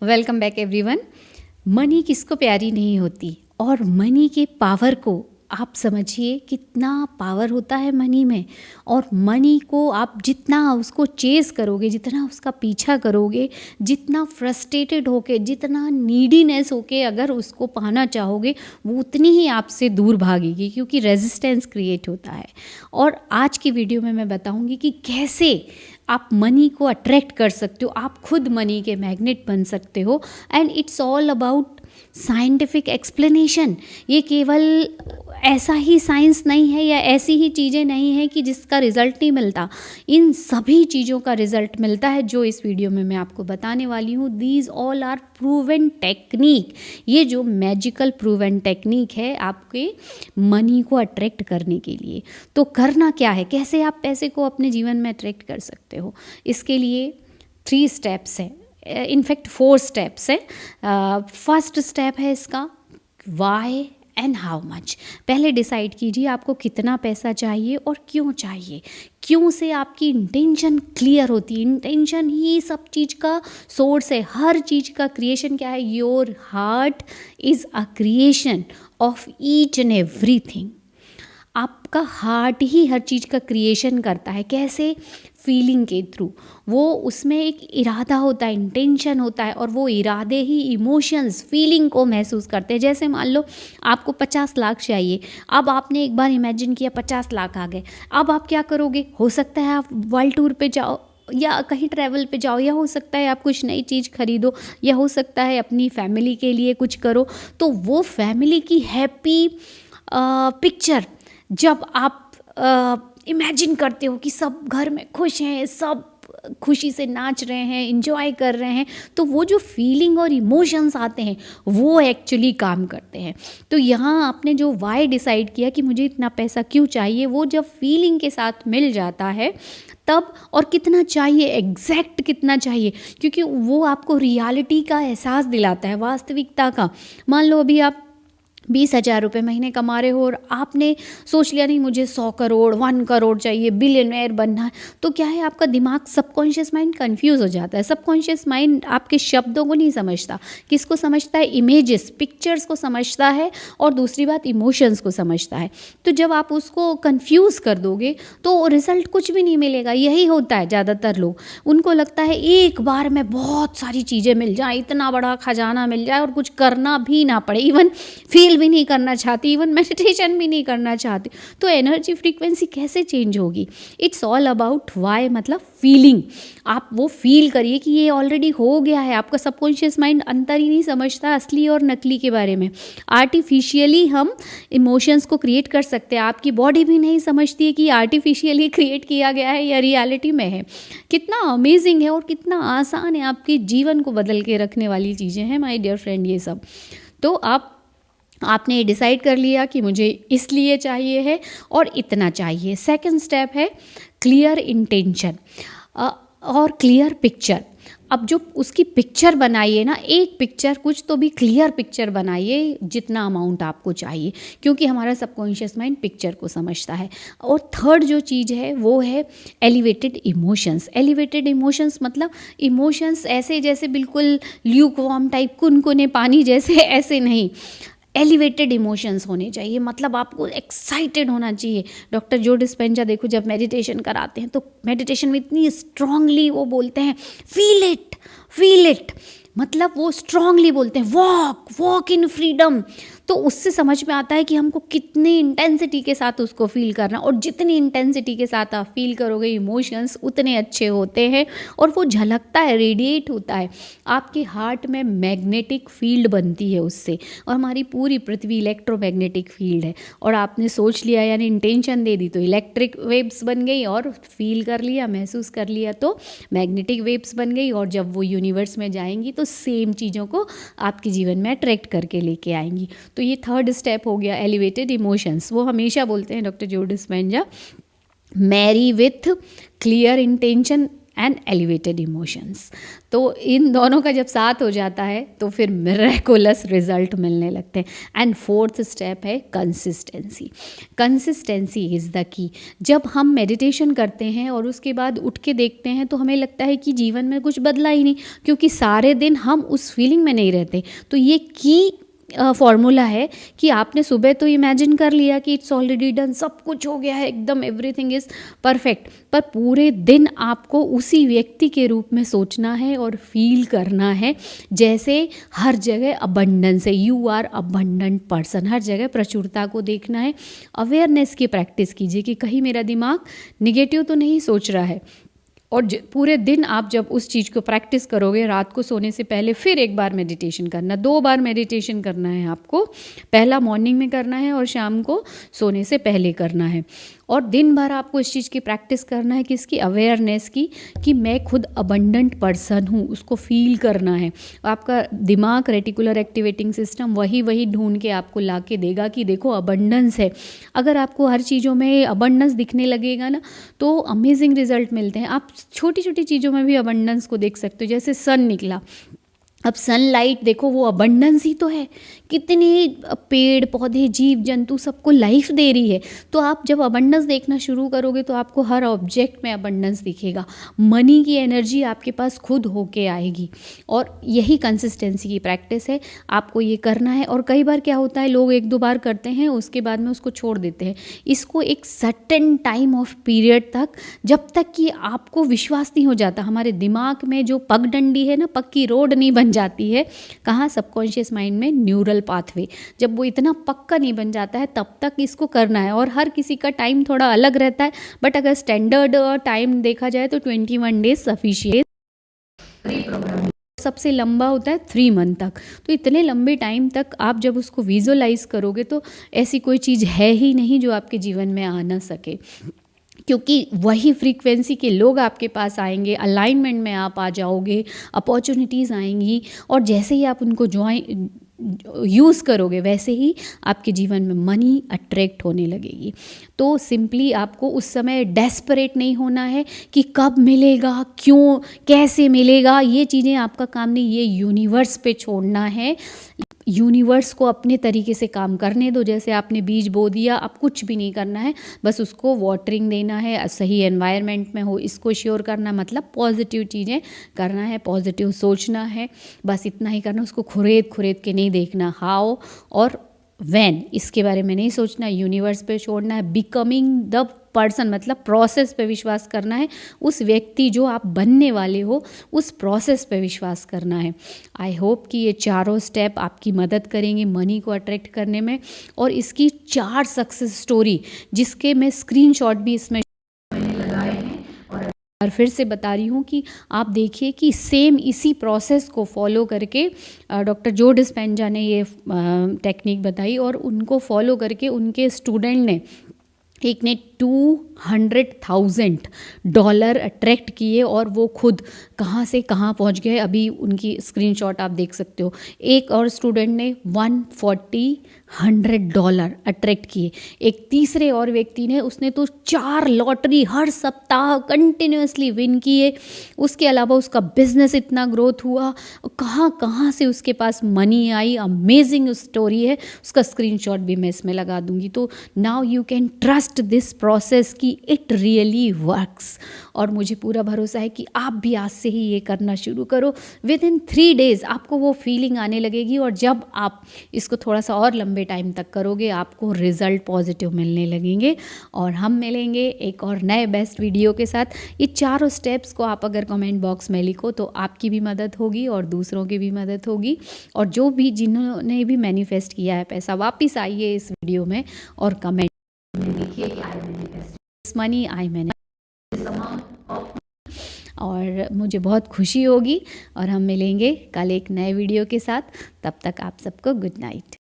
Welcome back everyone. Money किसको प्यारी नहीं होती, और मनी के पावर को आप समझिए कितना पावर होता है मनी में। और मनी को आप जितना उसको चेज़ करोगे, जितना उसका पीछा करोगे, जितना फ्रस्ट्रेटेड होके, जितना नीडीनेस होके अगर उसको पाना चाहोगे, वो उतनी ही आपसे दूर भागेगी, क्योंकि रेजिस्टेंस क्रिएट होता है। और आज की वीडियो में मैं बताऊंगी कि कैसे आप मनी को अट्रैक्ट कर सकते हो, आप खुद मनी के मैग्नेट बन सकते हो। And it's all about scientific explanation. ये केवल ऐसा ही साइंस नहीं है या ऐसी ही चीज़ें नहीं हैं कि जिसका रिज़ल्ट नहीं मिलता। इन सभी चीज़ों का रिज़ल्ट मिलता है जो इस वीडियो में मैं आपको बताने वाली हूँ। These all are proven technique. ये जो मैजिकल प्रूवन टेक्निक है आपके मनी को अट्रैक्ट करने के लिए। तो करना क्या है, कैसे आप पैसे को अपने जीवन में अट्रैक्ट कर सकते हो, इसके लिए 3 स्टेप्स है। इनफैक्ट 4 स्टेप्स है। फर्स्ट स्टेप है इसका वाई एंड हाउ मच। पहले डिसाइड कीजिए आपको कितना पैसा चाहिए और क्यों चाहिए। क्यों से आपकी इंटेंशन क्लियर होती है। इंटेंशन ही सब चीज़ का सोर्स है। हर चीज़ का क्रिएशन क्या है? Your heart is a creation of each and everything. आपका हार्ट ही हर चीज़ का क्रिएशन करता है। कैसे? फीलिंग के थ्रू। वो उसमें एक इरादा होता है, इंटेंशन होता है, और वो इरादे ही इमोशंस, फीलिंग को महसूस करते हैं। जैसे मान लो आपको 50 लाख चाहिए। अब आपने एक बार इमेजिन किया 50 लाख आ गए। अब आप क्या करोगे? हो सकता है आप वर्ल्ड टूर पे जाओ, या कहीं ट्रैवल पे जाओ, या हो सकता है आप कुछ नई चीज़ खरीदो, या हो सकता है अपनी फैमिली के लिए कुछ करो। तो वो फैमिली की हैप्पी पिक्चर जब आप इमेजिन करते हो कि सब घर में खुश हैं, सब खुशी से नाच रहे हैं, इंजॉय कर रहे हैं, तो वो जो फीलिंग और इमोशंस आते हैं वो एक्चुअली काम करते हैं। तो यहाँ आपने जो वाई डिसाइड किया कि मुझे इतना पैसा क्यों चाहिए, वो जब फीलिंग के साथ मिल जाता है तब, और कितना चाहिए, एग्जैक्ट कितना चाहिए, क्योंकि वो आपको रियलिटी का एहसास दिलाता है, वास्तविकता का। मान लो अभी आप 20,000 रुपये महीने कमा रहे हो और आपने सोच लिया नहीं मुझे 100 करोड़ 1 करोड़ चाहिए, बिलियनर बनना है। तो क्या है, आपका दिमाग, सबकॉन्शियस माइंड कंफ्यूज हो जाता है। सबकॉन्शियस माइंड आपके शब्दों को नहीं समझता। किसको समझता है? इमेजेस, पिक्चर्स को समझता है, और दूसरी बात इमोशंस को समझता है। तो जब आप उसको कंफ्यूज कर दोगे तो रिजल्ट कुछ भी नहीं मिलेगा। यही होता है ज़्यादातर लोग, उनको लगता है एक बार में बहुत सारी चीज़ें मिल जाए, इतना बड़ा खजाना मिल जाए और कुछ करना भी ना पड़े, इवन फील भी नहीं करना चाहती, इवन मेडिटेशन भी नहीं करना चाहती। तो एनर्जी फ्रीक्वेंसी कैसे चेंज होगी? इट्स ऑल अबाउट वाई, मतलब फीलिंग। आप वो फील करिए कि ये ऑलरेडी हो गया है। आपका सबकॉन्शियस माइंड अंतर ही नहीं समझता असली और नकली के बारे में। आर्टिफिशियली हम इमोशंस को क्रिएट कर सकते हैं। आपकी बॉडी भी नहीं समझती है कि आर्टिफिशियली क्रिएट किया गया है या रियलिटी में है। कितना अमेजिंग है और कितना आसान है। आपके जीवन को बदल के रखने वाली चीज़ें हैं माय डियर फ्रेंड ये सब। तो आपने डिसाइड कर लिया कि मुझे इसलिए चाहिए है और इतना चाहिए। सेकंड स्टेप है क्लियर इंटेंशन और क्लियर पिक्चर। अब जो उसकी पिक्चर बनाइए ना, एक पिक्चर, कुछ तो भी क्लियर पिक्चर बनाइए जितना अमाउंट आपको चाहिए, क्योंकि हमारा सबकॉन्शियस माइंड पिक्चर को समझता है। और थर्ड जो चीज़ है वो है एलिवेटेड इमोशंस। एलिवेटेड इमोशंस मतलब इमोशंस ऐसे जैसे बिल्कुल ल्यूकवार्म टाइप, कुनकुने पानी जैसे, ऐसे नहीं। एलिवेटेड इमोशंस होने चाहिए, मतलब आपको एक्साइटेड होना चाहिए। डॉक्टर जो डिस्पेंजा देखो जब मेडिटेशन कराते हैं तो मेडिटेशन में इतनी स्ट्रांगली वो बोलते हैं फील इट, मतलब वो स्ट्रांगली बोलते हैं वॉक इन फ्रीडम। तो उससे समझ में आता है कि हमको कितनी इंटेंसिटी के साथ उसको फील करना, और जितनी इंटेंसिटी के साथ आप फील करोगे इमोशंस उतने अच्छे होते हैं, और वो झलकता है, रेडिएट होता है। आपके हार्ट में मैग्नेटिक फील्ड बनती है उससे, और हमारी पूरी पृथ्वी इलेक्ट्रोमैग्नेटिक फील्ड है। और आपने सोच लिया यानी इंटेंशन दे दी तो इलेक्ट्रिक वेव्स बन गई, और फील कर लिया, महसूस कर लिया तो मैग्नेटिक वेव्स बन गई, और जब वो यूनिवर्स में जाएंगी तो सेम चीज़ों को आपके जीवन में अट्रैक्ट करके लेके आएंगी। तो ये थर्ड स्टेप हो गया एलिवेटेड इमोशंस। वो हमेशा बोलते हैं doctor Joe Dispenza, marry with clear intention and elevated emotions. तो इन दोनों का जब साथ हो जाता है तो फिर मिरेकुलस रिजल्ट मिलने लगते हैं। एंड फोर्थ स्टेप है consistency. Consistency is the key. जब हम मेडिटेशन करते हैं और उसके बाद उठ के देखते हैं तो हमें लगता है कि जीवन में कुछ बदला ही नहीं, क्योंकि सारे दिन हम उस फीलिंग में नहीं रहते। तो ये की फॉर्मूला है कि आपने सुबह तो इमेजिन कर लिया कि इट्स ऑलरेडी डन, सब कुछ हो गया है, एकदम एवरीथिंग इज़ परफेक्ट, पर पूरे दिन आपको उसी व्यक्ति के रूप में सोचना है और फील करना है जैसे हर जगह अबंडेंस है, यू आर अबंडेंट पर्सन, हर जगह प्रचुरता को देखना है। अवेयरनेस की प्रैक्टिस कीजिए कि कहीं मेरा दिमाग निगेटिव तो नहीं सोच रहा है। और पूरे दिन आप जब उस चीज़ को प्रैक्टिस करोगे, रात को सोने से पहले फिर एक बार मेडिटेशन करना, 2 बार मेडिटेशन करना है आपको, पहला मॉर्निंग में करना है और शाम को सोने से पहले करना है। और दिन भर आपको इस चीज़ की प्रैक्टिस करना है, किसकी, अवेयरनेस की, कि मैं खुद अबंडेंट पर्सन हूँ, उसको फील करना है। आपका दिमाग, रेटिकुलर एक्टिवेटिंग सिस्टम वही ढूंढ के आपको ला के देगा कि देखो अबंडेंस है। अगर आपको हर चीज़ों में अबंडेंस दिखने लगेगा ना तो अमेजिंग रिजल्ट मिलते हैं। आप छोटी छोटी चीज़ों में भी अबंडेंस को देख सकते हो, जैसे सन निकला, अब सनलाइट देखो, वो अबंडेंस ही तो है, कितने पेड़ पौधे जीव जंतु सबको लाइफ दे रही है। तो आप जब अबंडेंस देखना शुरू करोगे तो आपको हर ऑब्जेक्ट में अबंडेंस दिखेगा, मनी की एनर्जी आपके पास खुद होके आएगी। और यही कंसिस्टेंसी की प्रैक्टिस है, आपको ये करना है। और कई बार क्या होता है, लोग 1-2 बार करते हैं, उसके बाद में उसको छोड़ देते हैं। इसको एक सर्टेन टाइम ऑफ पीरियड तक, जब तक कि आपको विश्वास नहीं हो जाता, हमारे दिमाग में जो पगडंडी है ना, पक्की रोड नहीं बन जाती है, कहाँ, सबकॉन्शियस माइंड में न्यूरल पाथवे, जब वो इतना पक्का नहीं बन जाता है तब तक इसको करना है। और हर किसी का टाइम थोड़ा अलग रहता है, बट अगर स्टैंडर्ड टाइम देखा जाए तो 21 डेज सफिशिएंट। सबसे लंबा होता है 3 मंथ तक। तो इतने लंबे टाइम तक आप जब उसको विजुअलाइज करोगे तो ऐसी कोई चीज़ है ही नहीं जो आपके जीवन में आ ना सके, क्योंकि वही फ्रीक्वेंसी के लोग आपके पास आएंगे, अलाइनमेंट में आप आ जाओगे, अपॉर्चुनिटीज़ आएंगी, और जैसे ही आप उनको यूज़ करोगे वैसे ही आपके जीवन में मनी अट्रैक्ट होने लगेगी। तो सिंपली आपको उस समय डेस्परेट नहीं होना है कि कब मिलेगा, क्यों, कैसे मिलेगा, ये चीज़ें आपका काम नहीं, ये यूनिवर्स पे छोड़ना है। यूनिवर्स को अपने तरीके से काम करने दो। जैसे आपने बीज बो दिया, अब कुछ भी नहीं करना है, बस उसको वाटरिंग देना है, सही एनवायरनमेंट में हो इसको श्योर करना, मतलब पॉजिटिव चीज़ें करना है, पॉजिटिव सोचना है, बस इतना ही करना। उसको खुरेद के नहीं देखना, हाउ और व्हेन, इसके बारे में नहीं सोचना, यूनिवर्स पे छोड़ना है। बिकमिंग द पर्सन, मतलब प्रोसेस पे विश्वास करना है, उस व्यक्ति जो आप बनने वाले हो उस प्रोसेस पे विश्वास करना है। आई होप कि ये चारों स्टेप आपकी मदद करेंगे मनी को अट्रैक्ट करने में। और इसकी 4 सक्सेस स्टोरी, जिसके मैं स्क्रीनशॉट भी इसमें लगाए हैं, और फिर से बता रही हूँ कि आप देखिए कि सेम इसी प्रोसेस को फॉलो करके डॉक्टर जो डिस्पेंजा ने ये टेक्निक बताई, और उनको फॉलो करके उनके स्टूडेंट ने, एक ने $200,000 अट्रैक्ट किए, और वो खुद कहाँ से कहाँ पहुँच गए, अभी उनकी स्क्रीनशॉट आप देख सकते हो। एक और स्टूडेंट ने $140 अट्रैक्ट किए। एक तीसरे और व्यक्ति ने, उसने तो 4 लॉटरी हर सप्ताह कंटिन्यूसली विन किए। उसके अलावा उसका बिजनेस इतना ग्रोथ हुआ, कहाँ कहाँ से उसके पास मनी आई। अमेजिंग स्टोरी है, उसका स्क्रीनशॉट भी मैं इसमें लगा दूंगी। तो now you can trust this process कि इट रियली वर्क्स। और मुझे पूरा भरोसा है कि आप भी आज से ही ये करना शुरू करो। विद इन 3 डेज़ आपको वो फीलिंग आने लगेगी, और जब आप इसको थोड़ा सा और लंबे टाइम तक करोगे आपको रिजल्ट पॉजिटिव मिलने लगेंगे। और हम मिलेंगे एक और नए बेस्ट वीडियो के साथ। ये चारों स्टेप्स को आप अगर कमेंट बॉक्स में लिखो तो आपकी भी मदद होगी और दूसरों की भी मदद होगी। और जो भी जिन्होंने भी मैनिफेस्ट किया है पैसा, वापस आइए इस वीडियो में और कमेंट लिखिए कि आई मैनिफेस्ट मनी, आई मैनिफेस्ट, और मुझे बहुत खुशी होगी। और हम मिलेंगे कल एक नए वीडियो के साथ। तब तक आप सबको गुड नाइट।